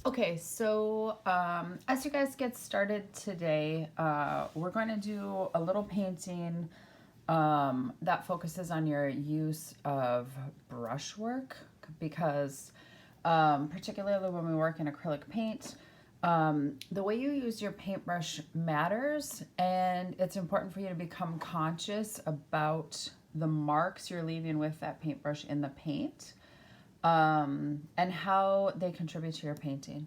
Okay, so as you guys get started today, we're going to do a little painting that focuses on your use of brushwork because, particularly when we work in acrylic paint, the way you use your paintbrush matters, and it's important for you to become conscious about the marks you're leaving with that paintbrush in the paint and how they contribute to your painting.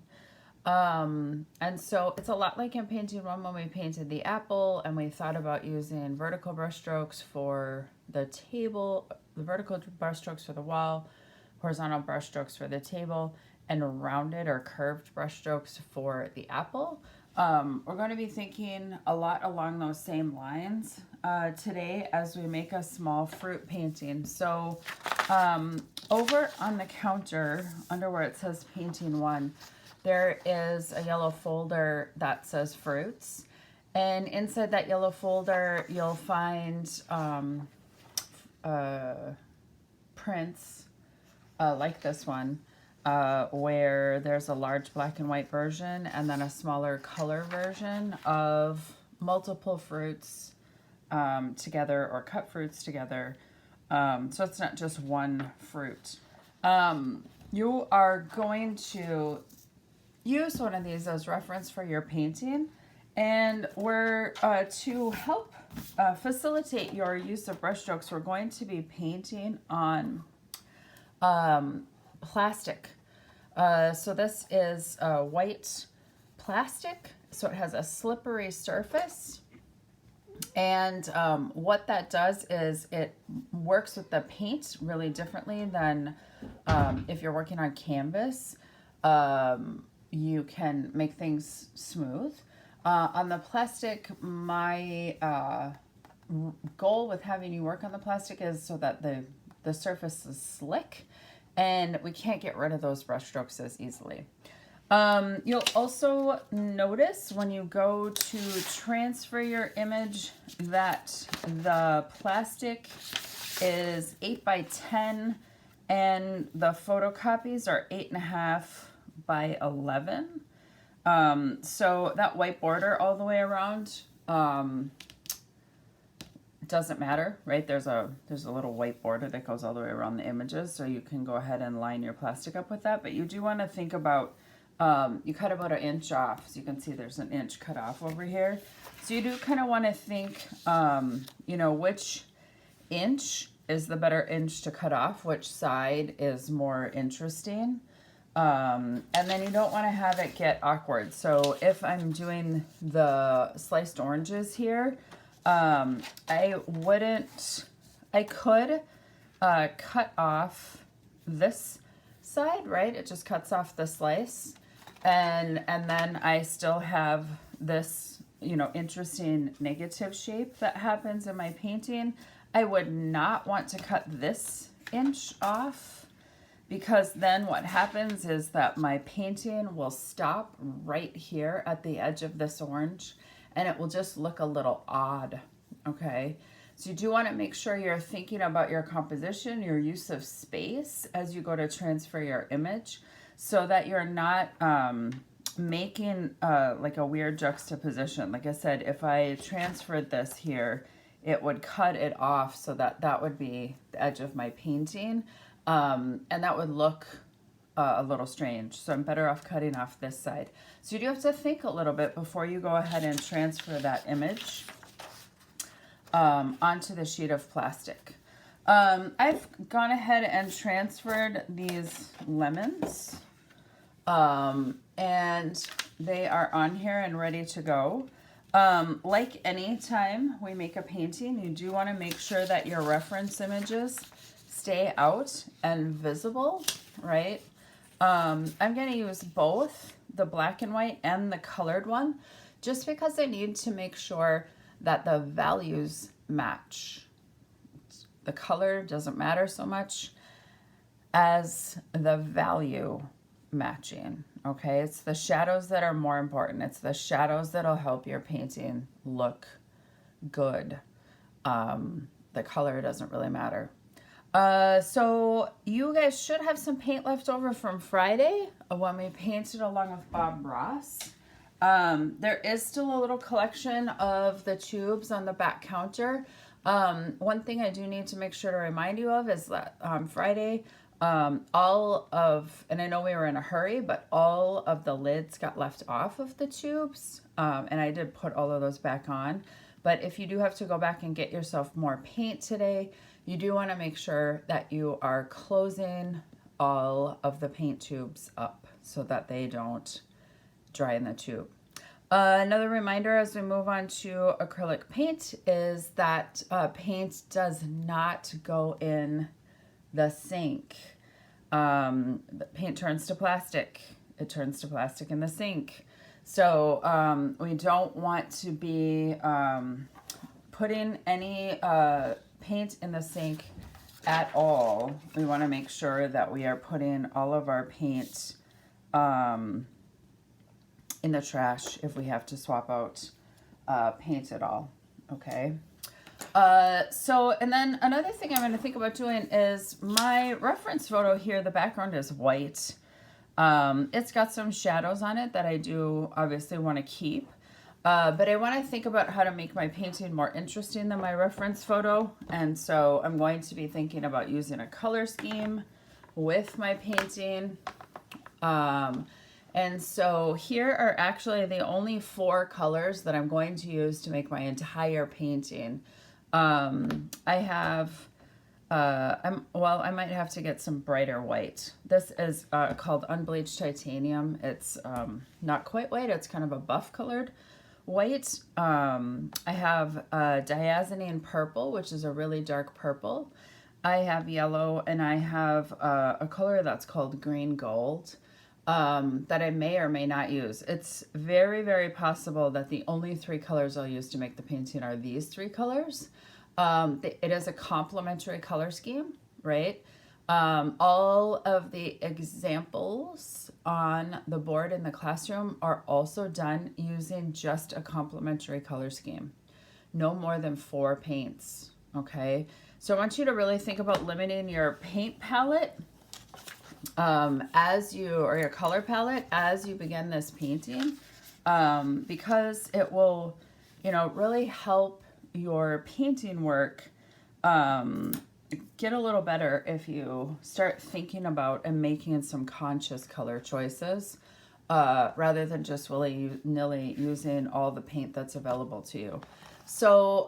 And so it's a lot like in painting one when we painted the apple and we thought about using vertical brush strokes for the table, the vertical brush strokes for the wall, horizontal brush strokes for the table, and rounded or curved brush strokes for the apple. We're going to be thinking a lot along those same lines today as we make a small fruit painting. So over on the counter, under where it says painting one, there is a yellow folder that says fruits. And inside that yellow folder, you'll find prints like this one, where there's a large black and white version and then a smaller color version of multiple fruits together or cut fruits together. So it's not just one fruit. You are going to use one of these as reference for your painting, and we're to help facilitate your use of brushstrokes, we're going to be painting on plastic. So this is white plastic, so it has a slippery surface. And what that does is it works with the paint really differently than if you're working on canvas. You can make things smooth. On the plastic, my goal with having you work on the plastic is so that the surface is slick and we can't get rid of those brush strokes as easily. You'll also notice when you go to transfer your image that the plastic is 8 by 10 and the photocopies are 8.5 by 11. So that white border all the way around doesn't matter, right? There's a little white border that goes all the way around the images, so you can go ahead and line your plastic up with that. But you do want to think about you cut about 1 inch off, so you can see there's 1 inch cut off over here. So you do kind of want to think, which inch is the better inch to cut off, which side is more interesting. And then you don't want to have it get awkward. So if I'm doing the sliced oranges here, I could cut off this side, right? It just cuts off the slice. And then I still have this, interesting negative shape that happens in my painting. I would not want to cut this inch off, because then what happens is that my painting will stop right here at the edge of this orange and it will just look a little odd, okay? So you do want to make sure you're thinking about your composition, your use of space as you go to transfer your image, so that you're not making like a weird juxtaposition. Like I said, if I transferred this here, it would cut it off so that that would be the edge of my painting. And that would look a little strange. So I'm better off cutting off this side. So you do have to think a little bit before you go ahead and transfer that image onto the sheet of plastic. I've gone ahead and transferred these lemons, and they are on here and ready to go. Like any time we make a painting, you do want to make sure that your reference images stay out and visible, right? I'm going to use both the black and white and the colored one, just because I need to make sure that the values match. The color doesn't matter so much as the value matching, okay? It's the shadows that are more important. It's the shadows that'll help your painting look good. The color doesn't really matter. So you guys should have some paint left over from Friday when we painted along with Bob Ross. There is still a little collection of the tubes on the back counter. One thing I do need to make sure to remind you of is that on Friday, all of, and I know we were in a hurry, but all of the lids got left off of the tubes. And I did put all of those back on. But if you do have to go back and get yourself more paint today, you do want to make sure that you are closing all of the paint tubes up so that they don't dry in the tube. Another reminder as we move on to acrylic paint is that paint does not go in the sink. The paint turns to plastic. It turns to plastic in the sink. So we don't want to be putting any paint in the sink at all. We want to make sure that we are putting all of our paint in the trash if we have to swap out paint at all. Okay. And then another thing I'm going to think about doing is my reference photo here, the background is white. It's got some shadows on it that I do obviously want to keep. But I want to think about how to make my painting more interesting than my reference photo. And so I'm going to be thinking about using a color scheme with my painting. And so here are actually the only 4 colors that I'm going to use to make my entire painting. I have, I might have to get some brighter white. This is called Unbleached Titanium. It's not quite white, it's kind of a buff colored white. I have Diazonine Purple, which is a really dark purple. I have yellow, and I have a color that's called Green Gold. That I may or may not use. It's very, very possible that the only 3 colors I'll use to make the painting are these 3 colors. It is a complementary color scheme, right? All of the examples on the board in the classroom are also done using just a complementary color scheme. No more than 4 paints, okay? So I want you to really think about limiting your paint palette or your color palette as you begin this painting, because it will, really help your painting work get a little better if you start thinking about and making some conscious color choices, rather than just willy-nilly using all the paint that's available to you. So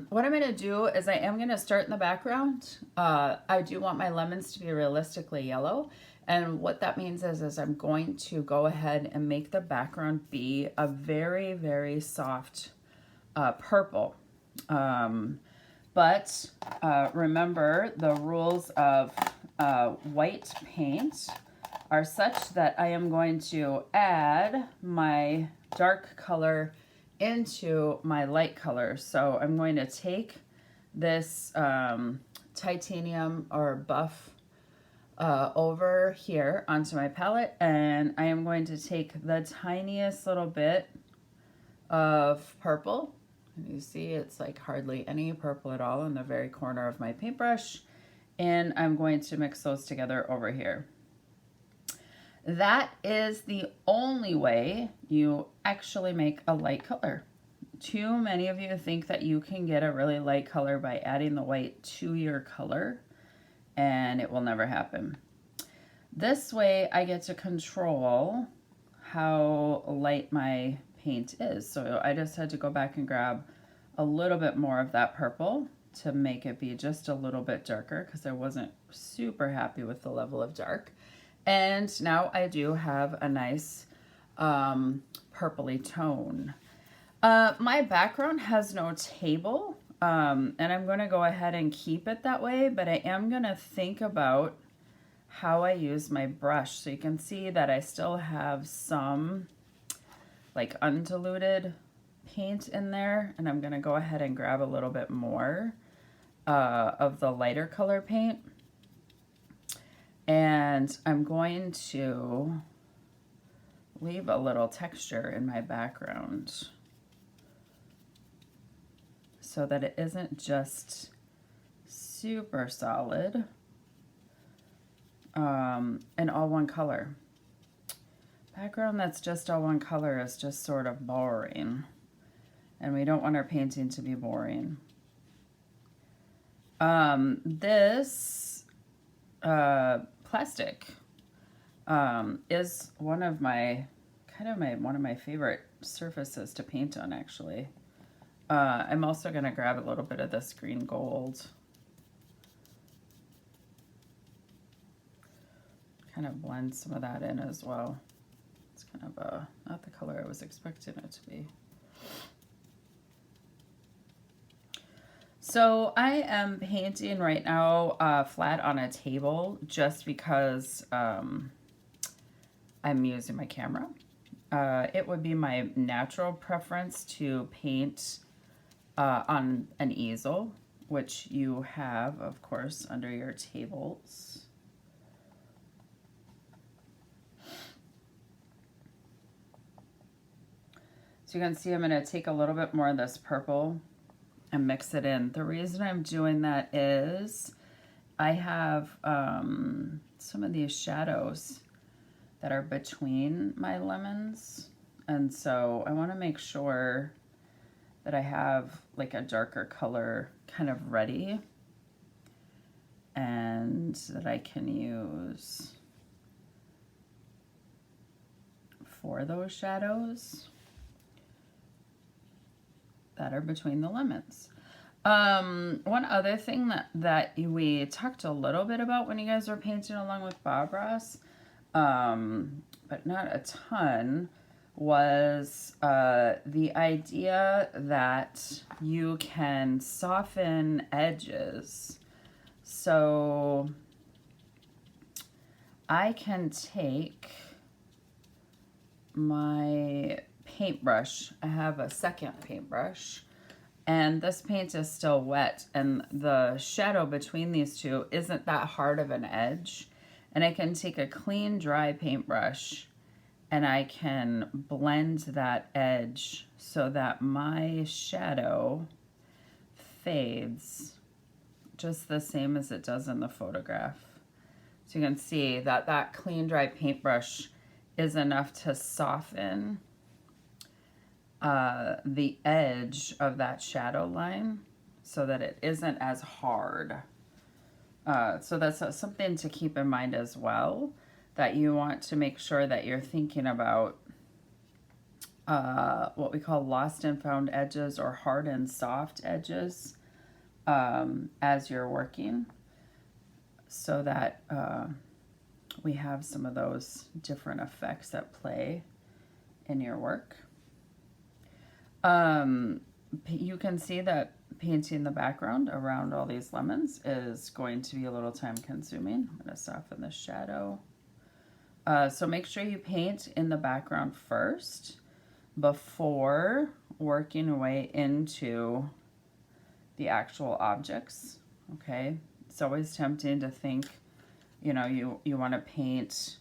what I'm going to do is I am going to start in the background. I do want my lemons to be realistically yellow. And what that means is I'm going to go ahead and make the background be a very, very soft purple. But remember, the rules of white paint are such that I am going to add my dark color into my light color. So I'm going to take this titanium or buff over here onto my palette, and I am going to take the tiniest little bit of purple. And you see it's like hardly any purple at all in the very corner of my paintbrush, and I'm going to mix those together over here. That is the only way you actually make a light color. Too many of you think that you can get a really light color by adding the white to your color, and it will never happen. This way I get to control how light my paint is. So I just had to go back and grab a little bit more of that purple to make it be just a little bit darker, because I wasn't super happy with the level of dark. And now I do have a nice purpley tone. My background has no table, and I'm going to go ahead and keep it that way, but I am going to think about how I use my brush. So you can see that I still have some like undiluted paint in there, and I'm going to go ahead and grab a little bit more of the lighter color paint. And I'm going to leave a little texture in my background so that it isn't just super solid. in all one color. Background that's just all one color is just sort of boring. And we don't want our painting to be boring. This plastic is one of my favorite surfaces to paint on, actually. I'm also going to grab a little bit of this green gold. Kind of blend some of that in as well. It's kind of not the color I was expecting it to be. So I am painting right now flat on a table just because I'm using my camera. It would be my natural preference to paint on an easel, which you have, of course, under your tables. So you can see I'm going to take a little bit more of this purple and mix it in. The reason I'm doing that is I have some of these shadows that are between my lemons, and so I want to make sure that I have like a darker color kind of ready and that I can use for those shadows that are between the lemons. One other thing that we talked a little bit about when you guys were painting along with Bob Ross, but not a ton, was the idea that you can soften edges. So I can take my paintbrush. I have a second paintbrush, and this paint is still wet, and the shadow between these two isn't that hard of an edge. And I can take a clean, dry paintbrush and I can blend that edge so that my shadow fades just the same as it does in the photograph. So you can see that that clean, dry paintbrush is enough to soften the edge of that shadow line so that it isn't as hard. So that's something to keep in mind as well, that you want to make sure that you're thinking about what we call lost and found edges or hard and soft edges as you're working, so that we have some of those different effects at play in your work. You can see that painting the background around all these lemons is going to be a little time consuming. I'm going to soften the shadow. So make sure you paint in the background first before working your way into the actual objects. Okay, it's always tempting to think, you know, you want to paint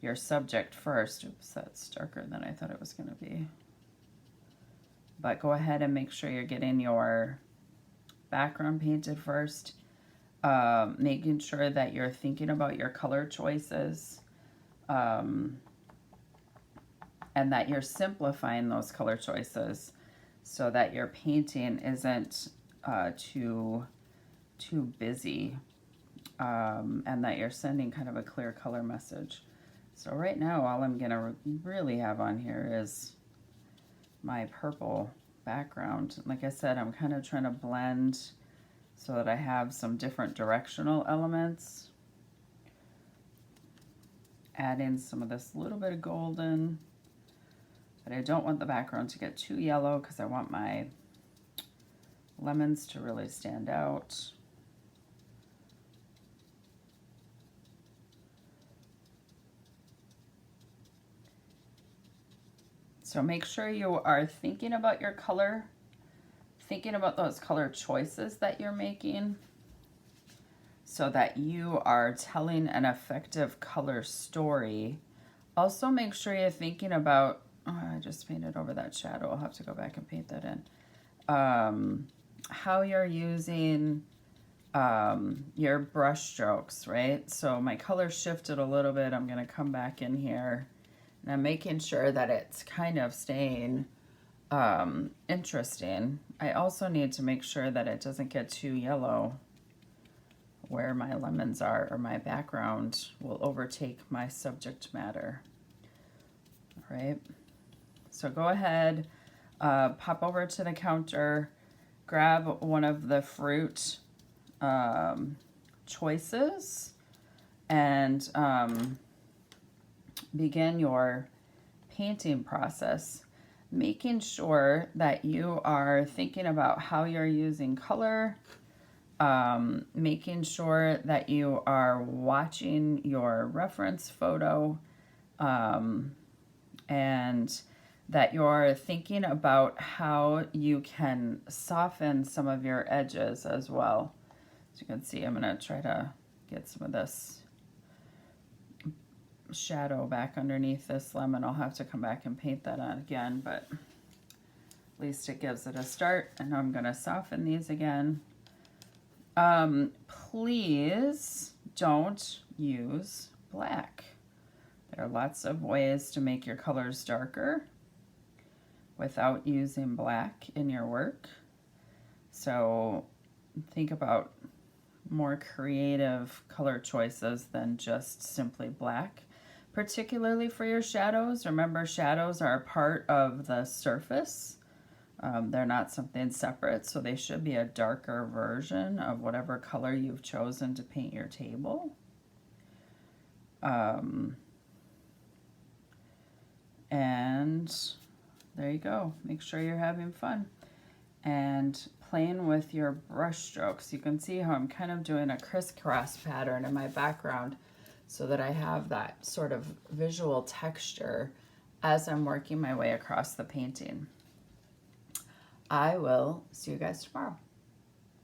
your subject first. Oops, that's darker than I thought it was going to be. But go ahead and make sure you're getting your background painted first, making sure that you're thinking about your color choices, and that you're simplifying those color choices so that your painting isn't too busy, and that you're sending kind of a clear color message. So right now, all I'm gonna really have on here is my purple background. Like I said, I'm kind of trying to blend so that I have some different directional elements. Add in some of this little bit of golden, but I don't want the background to get too yellow because I want my lemons to really stand out. So make sure you are thinking about your color, thinking about those color choices that you're making so that you are telling an effective color story. Also make sure you're thinking about, oh, I just painted over that shadow. I'll have to go back and paint that in. How you're using your brush strokes, right? So my color shifted a little bit. I'm going to come back in here and I'm making sure that it's kind of staying interesting. I also need to make sure that it doesn't get too yellow where my lemons are, or my background will overtake my subject matter. All right, so go ahead, pop over to the counter, grab one of the fruit choices, and begin your painting process, making sure that you are thinking about how you're using color, making sure that you are watching your reference photo, and that you're thinking about how you can soften some of your edges as well. As you can see, I'm going to try to get some of this shadow back underneath this lemon. I'll have to come back and paint that on again, but at least it gives it a start. And I'm going to soften these again. Please don't use black. There are lots of ways to make your colors darker without using black in your work. So think about more creative color choices than just simply black, particularly for your shadows. Remember, shadows are a part of the surface. They're not something separate, so they should be a darker version of whatever color you've chosen to paint your table. And there you go. Make sure you're having fun and playing with your brush strokes. You can see how I'm kind of doing a crisscross pattern in my background so that I have that sort of visual texture as I'm working my way across the painting. I will see you guys tomorrow.